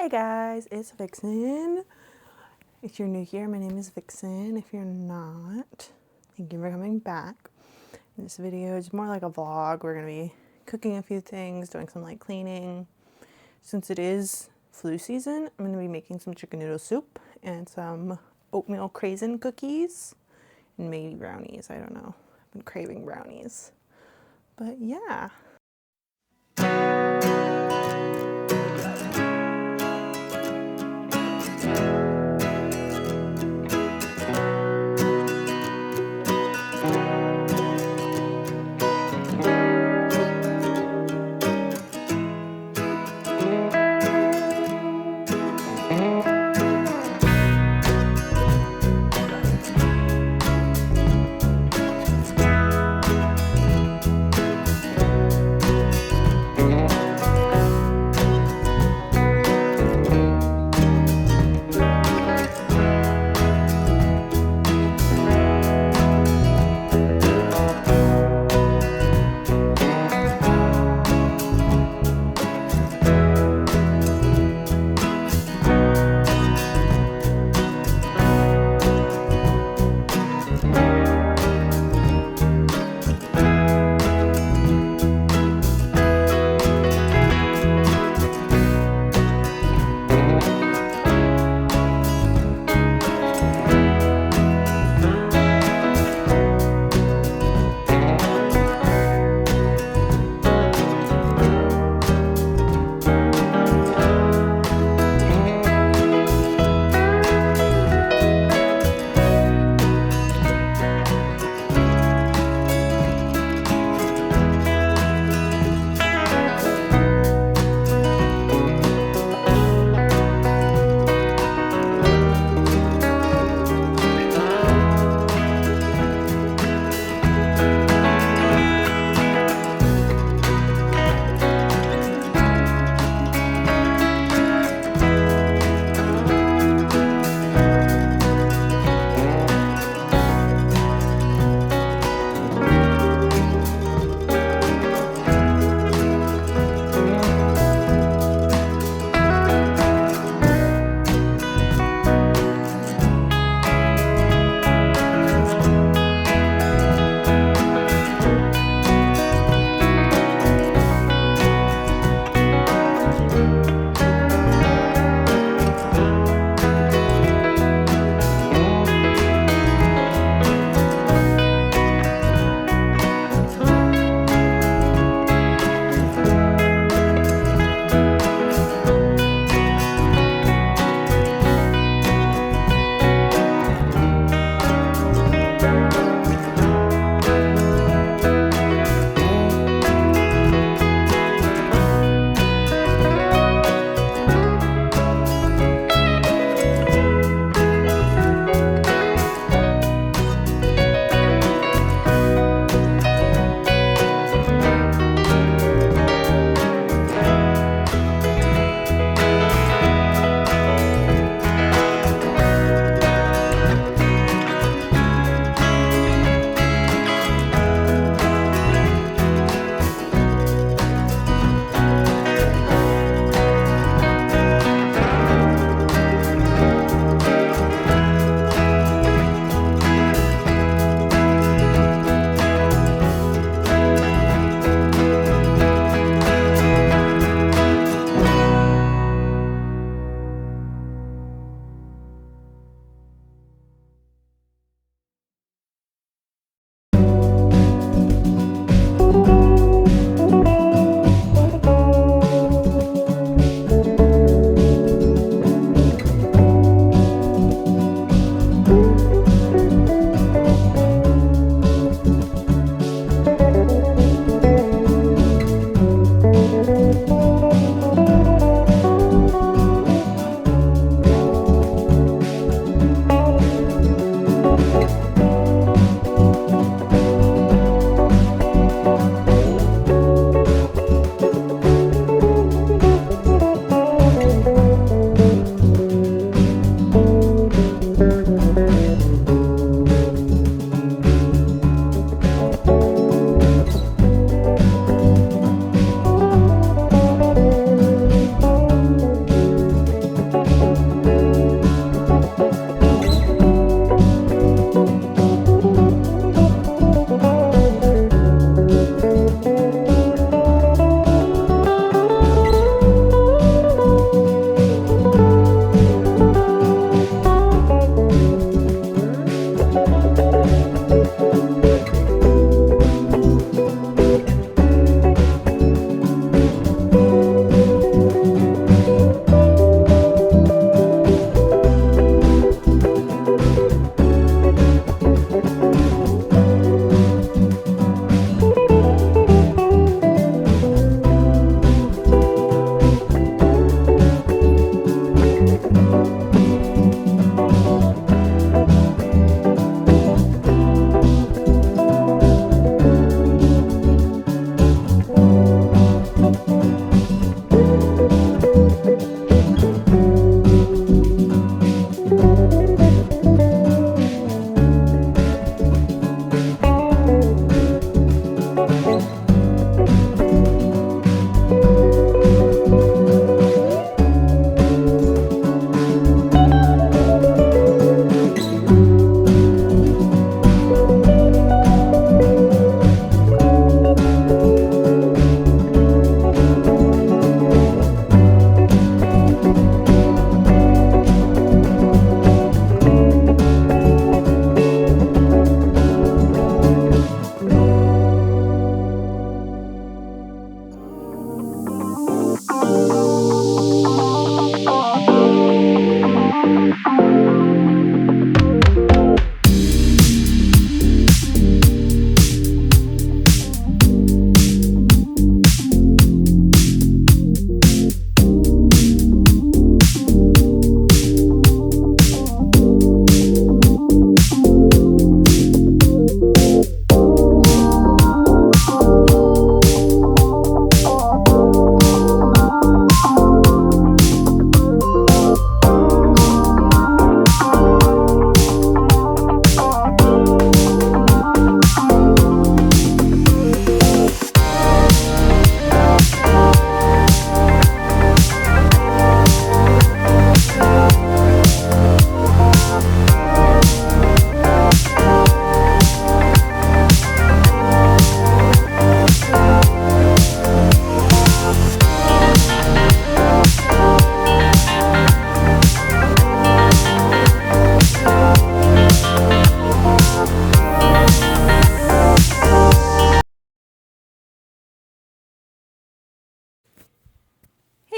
Hey guys, it's Vixen. If you're new here, my name is Vixen. If you're not, thank you for coming back. This video is more like a vlog. We're gonna be cooking a few things, doing some light cleaning. Since it is flu season, I'm gonna be making some chicken noodle soup and some oatmeal craisin cookies and maybe brownies. I don't know. I've been craving brownies. But yeah.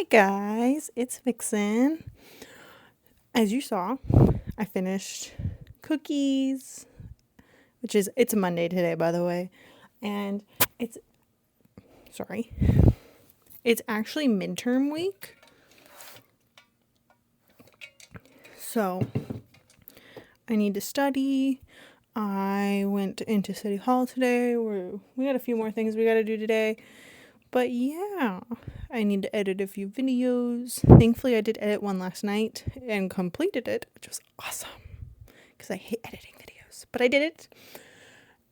Hi guys, it's Vixen. As you saw, I finished cookies, it's a Monday today, by the way, and it's actually midterm week. So I need to study. I went into City Hall today where we got a few more things we got to do today. But yeah, I need to edit a few videos. Thankfully, I did edit one last night and completed it, which was awesome because I hate editing videos. But I did it.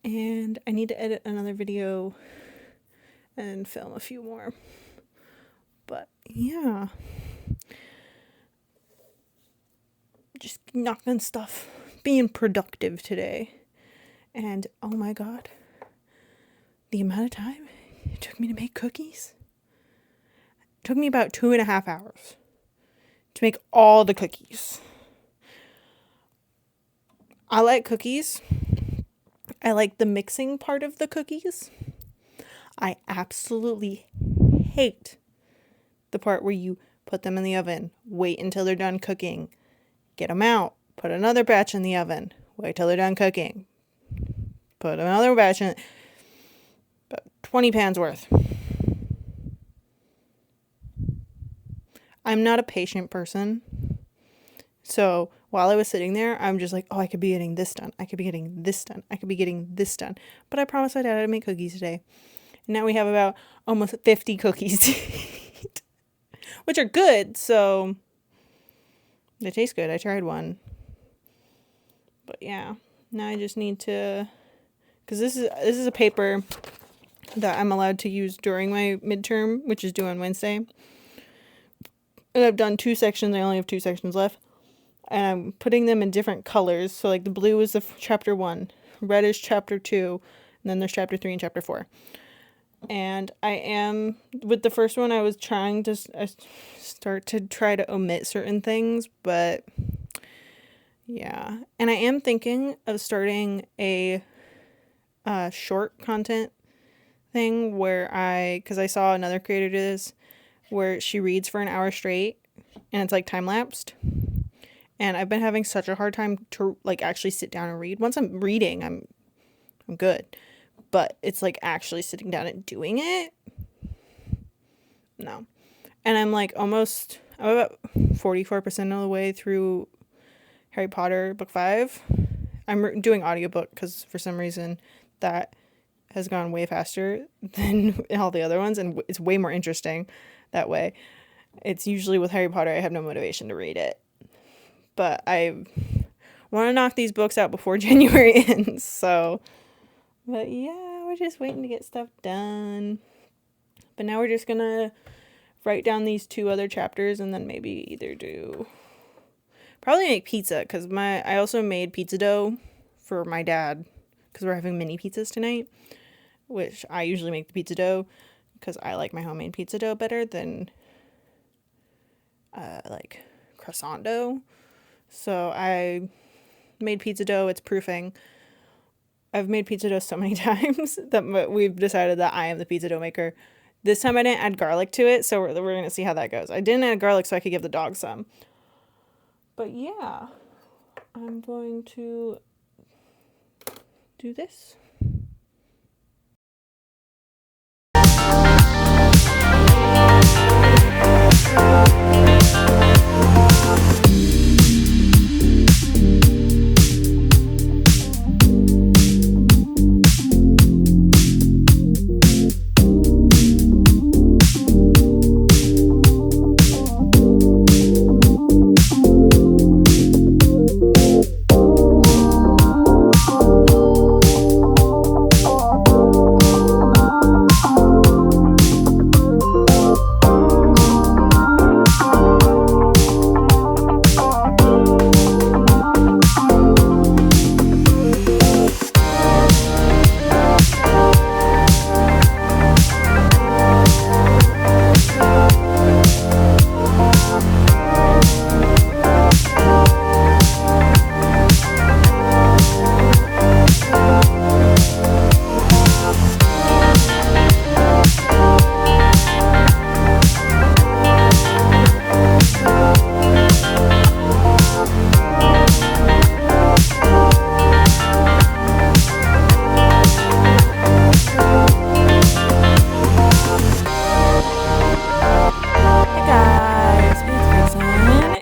And I need to edit another video and film a few more. But yeah, just knocking stuff, being productive today. And oh my God, the amount of time it took me to make cookies. It took me about 2.5 hours to make all the cookies. I like cookies. I like the mixing part of the cookies. I absolutely hate the part where you put them in the oven, wait until they're done cooking, get them out, put another batch in the oven, wait till they're done cooking, put another batch in, about 20 pans worth. I'm not a patient person. So while I was sitting there, I'm just like, oh, I could be getting this done. I could be getting this done. I could be getting this done. But I promised my dad I'd make cookies today. And now we have about almost 50 cookies to eat, which are good. So they taste good. I tried one. But yeah, now I just need to, because this is a paper that I'm allowed to use during my midterm, which is due on Wednesday. And I've done 2 sections. I only have 2 sections left. And I'm putting them in different colors. So like the blue is the chapter 1, red is chapter 2, and then there's chapter 3 and chapter 4. And I am, with the first one, I was trying to start to try to omit certain things, but yeah. And I am thinking of starting a short content thing where because I saw another creator do this, where she reads for an hour straight and it's like time lapsed. And I've been having such a hard time to like actually sit down and read. Once I'm reading, I'm good. But it's like actually sitting down and doing it. No. And I'm about 44% of the way through Harry Potter book 5. I'm doing audiobook because for some reason that has gone way faster than all the other ones. And it's way more interesting that way. It's usually with Harry Potter, I have no motivation to read it. But I want to knock these books out before January ends. So, but yeah, we're just waiting to get stuff done. But now we're just going to write down these 2 other chapters and then maybe either probably make pizza because I also made pizza dough for my dad because we're having mini pizzas tonight, which I usually make the pizza dough because I like my homemade pizza dough better than like croissant dough. So I made pizza dough. It's proofing. I've made pizza dough so many times that we've decided that I am the pizza dough maker. This time I didn't add garlic to it, so we're going to see how that goes. I didn't add garlic so I could give the dog some. But yeah, I'm going to do this.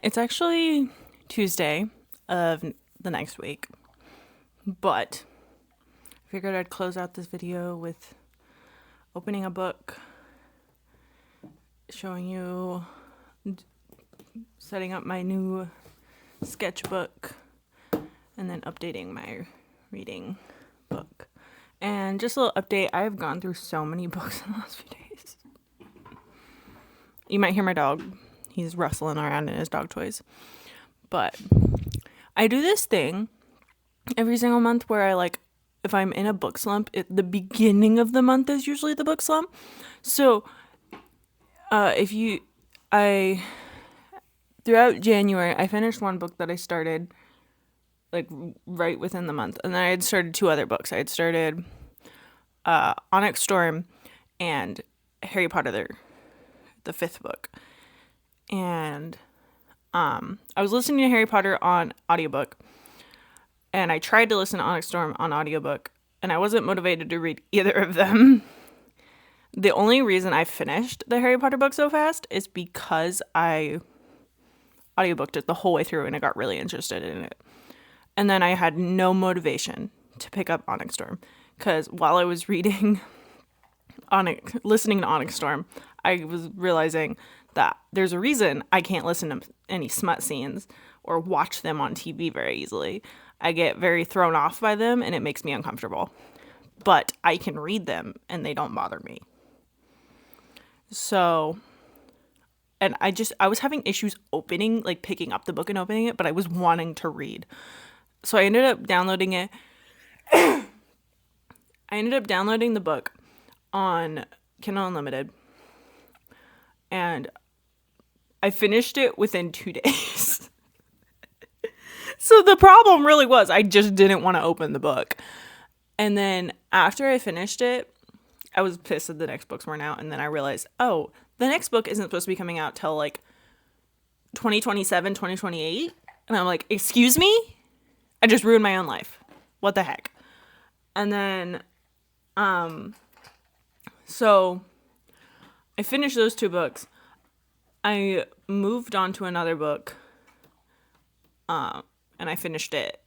It's actually Tuesday of the next week, but I figured I'd close out this video with opening a book, showing you, setting up my new sketchbook, and then updating my reading book. And just a little update, I have gone through so many books in the last few days. You might hear my dog. He's rustling around in his dog toys. But I do this thing every single month where I if I'm in a book slump, the beginning of the month is usually the book slump. So throughout January, I finished one book that I started right within the month. And then I had started 2 other books. I had started Onyx Storm and Harry Potter, the 5th book. And I was listening to Harry Potter on audiobook. And I tried to listen to Onyx Storm on audiobook. And I wasn't motivated to read either of them. The only reason I finished the Harry Potter book so fast is because I audiobooked it the whole way through and I got really interested in it. And then I had no motivation to pick up Onyx Storm. Because while I was listening to Onyx Storm, I was realizing that there's a reason I can't listen to any smut scenes or watch them on TV very easily. I get very thrown off by them and it makes me uncomfortable. But I can read them and they don't bother me. So, and I was having issues picking up the book and opening it, but I was wanting to read. So I ended up downloading it. I ended up downloading the book on Kindle Unlimited. And I finished it within 2 days. So the problem really was I just didn't want to open the book. And then after I finished it, I was pissed that the next books weren't out. And then I realized, oh, the next book isn't supposed to be coming out till 2027, 2028. And I'm like, excuse me? I just ruined my own life. What the heck? And then, so I finished those 2 books. I moved on to another book, and I finished it.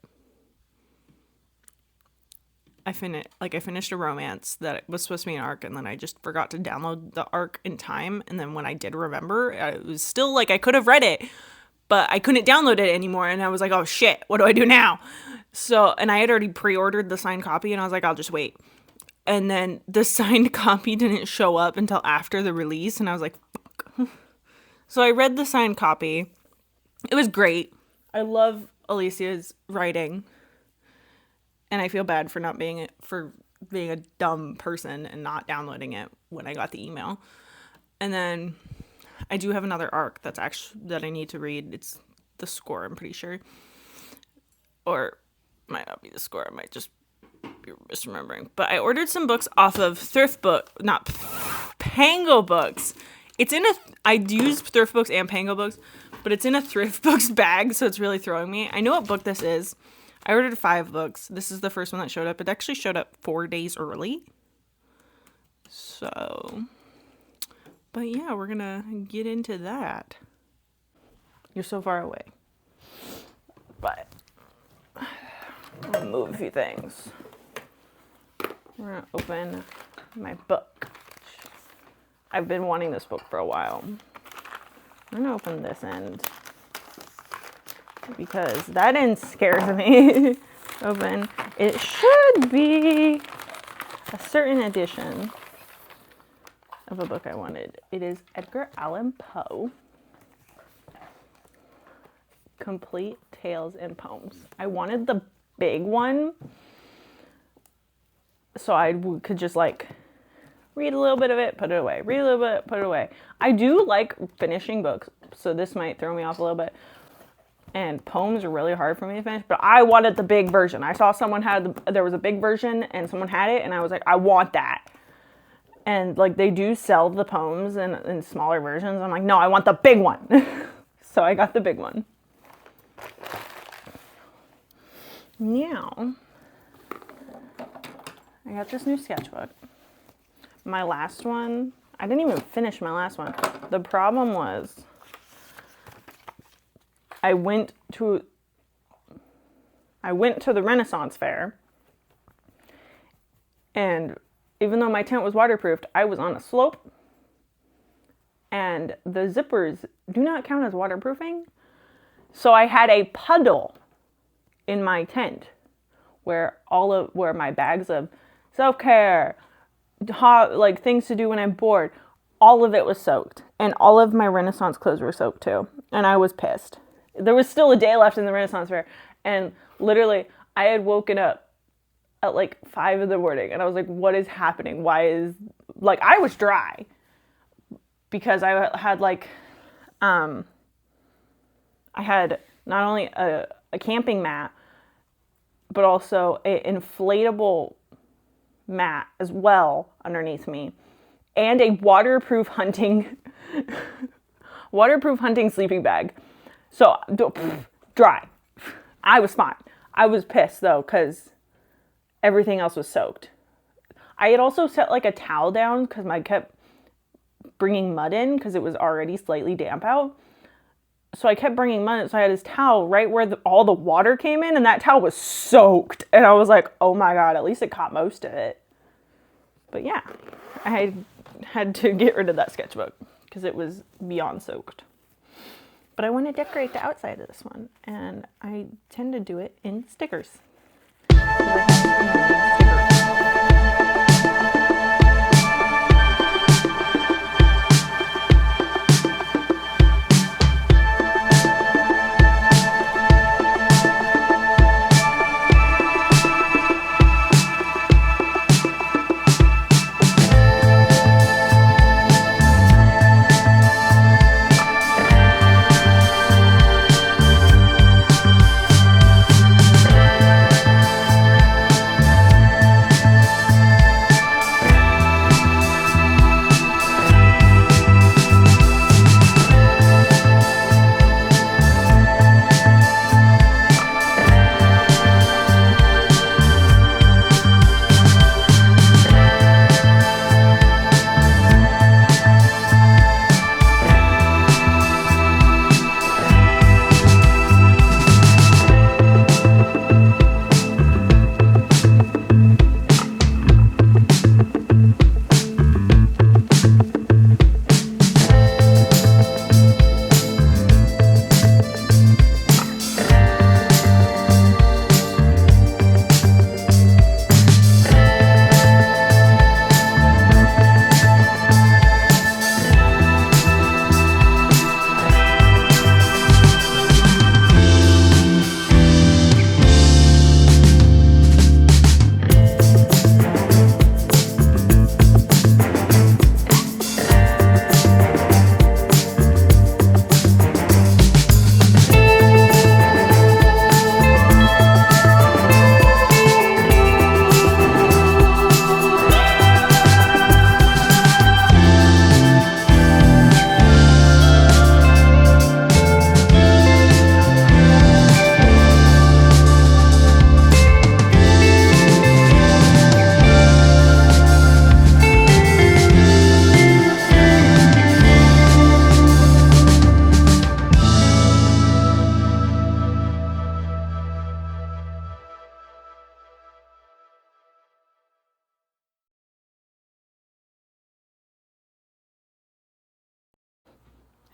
I finished a romance that was supposed to be an arc, and then I just forgot to download the arc in time. And then when I did remember, it was still I could have read it, but I couldn't download it anymore. And I was like, oh shit, what do I do now? So, and I had already pre-ordered the signed copy, and I was like, I'll just wait. And then the signed copy didn't show up until after the release, and I was like, fuck. So I read the signed copy. It was great. I love Alicia's writing. And I feel bad for being a dumb person and not downloading it when I got the email. And then I do have another arc that I need to read. It's The Score, I'm pretty sure. Or might not be The Score. I might just be misremembering. But I ordered some books off of Pango Books. I use Thrift Books and Pango Books, but it's in a Thrift Books bag, so it's really throwing me. I know what book this is. I ordered 5 books. This is the first one that showed up. It actually showed up 4 days early. So, but yeah, we're gonna get into that. You're so far away. But I'm gonna move a few things. We're gonna open my book. I've been wanting this book for a while. I'm gonna open this end because that end scares me. Open. It should be a certain edition of a book I wanted. It is Edgar Allan Poe. Complete Tales and Poems. I wanted the big one so I could just read a little bit of it, put it away. Read a little bit, put it away. I do like finishing books, so this might throw me off a little bit. And poems are really hard for me to finish, but I wanted the big version. I saw someone there was a big version and someone had it, and I was like, I want that. And they do sell the poems in smaller versions. I'm like, no, I want the big one. So I got the big one. Now, I got this new sketchbook. My last one, I didn't even finish my last one. The problem was I went to the Renaissance Fair, and even though my tent was waterproofed, I was on a slope, and the zippers do not count as waterproofing. So I had a puddle in my tent where my bags of self-care, like things to do when I'm bored, all of it was soaked. And all of my Renaissance clothes were soaked too. And I was pissed. There was still a day left in the Renaissance Fair. And literally, I had woken up at like 5 in the morning. And I was like, what is happening? I was dry. Because I had I had not only a camping mat, but also an inflatable mat as well underneath me, and a waterproof hunting sleeping bag. So dry. I was fine. I was pissed though because everything else was soaked. I had also set like a towel down because I kept bringing mud in because it was already slightly damp out. So I kept bringing mud in, so I had this towel right where all the water came in, and that towel was soaked. And I was like, oh my God, at least it caught most of it. But yeah, I had to get rid of that sketchbook because it was beyond soaked. But I want to decorate the outside of this one, and I tend to do it in stickers.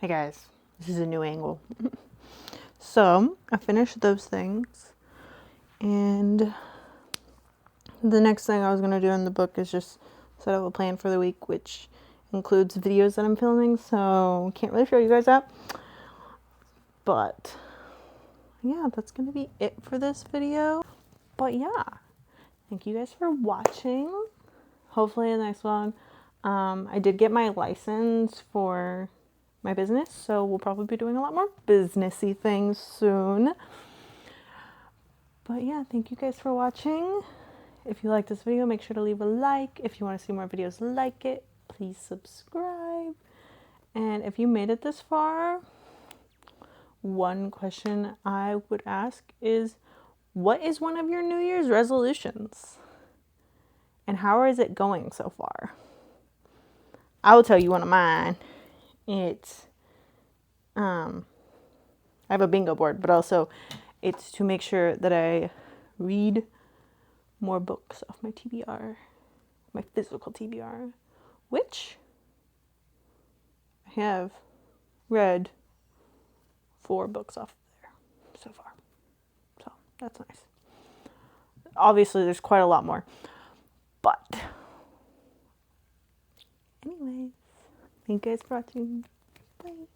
Hey guys, this is a new angle. So I finished those things, and the next thing I was going to do in the book is just set up a plan for the week, which includes videos that I'm filming, so can't really show you guys that. But yeah, that's going to be it for this video. But yeah, thank you guys for watching. Hopefully in the next vlog, I did get my license for my business, so we'll probably be doing a lot more businessy things soon. But yeah, thank you guys for watching. If you like this video, make sure to leave a like. If you want to see more videos like it, please subscribe. And if you made it this far, one question I would ask is, what is one of your New Year's resolutions? And how is it going so far? I will tell you one of mine. It's, I I have a bingo board, but also it's to make sure that I read more books off my TBR, my physical TBR, which I have read 4 books off there so far. So that's nice. Obviously, there's quite a lot more. But anyways, thank you guys for watching. Bye.